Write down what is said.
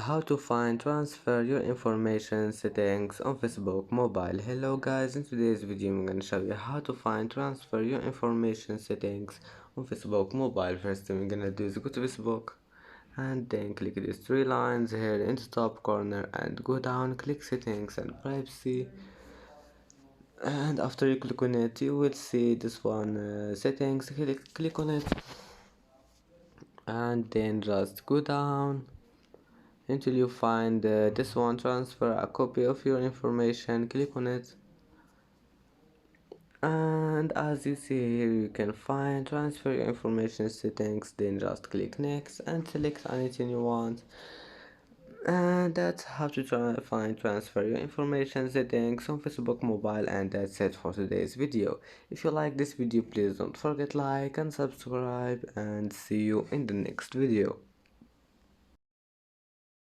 How to find transfer your information settings on Facebook mobile. Hello guys, in today's video I'm gonna show you how to find transfer your information settings on Facebook mobile. First thing we're gonna do is go to Facebook and then click these three lines here in the top corner and go down, click settings and privacy, and after you click on it you will see this one, settings. Click on it and then just go down until you find this one, transfer a copy of your information. Click on it, and as you see here you can find transfer your information settings. Then just click next and select anything you want, and that's how to find transfer your information settings on Facebook mobile. And that's it for today's video. If you like this video, please don't forget like and subscribe, and see you in the next video.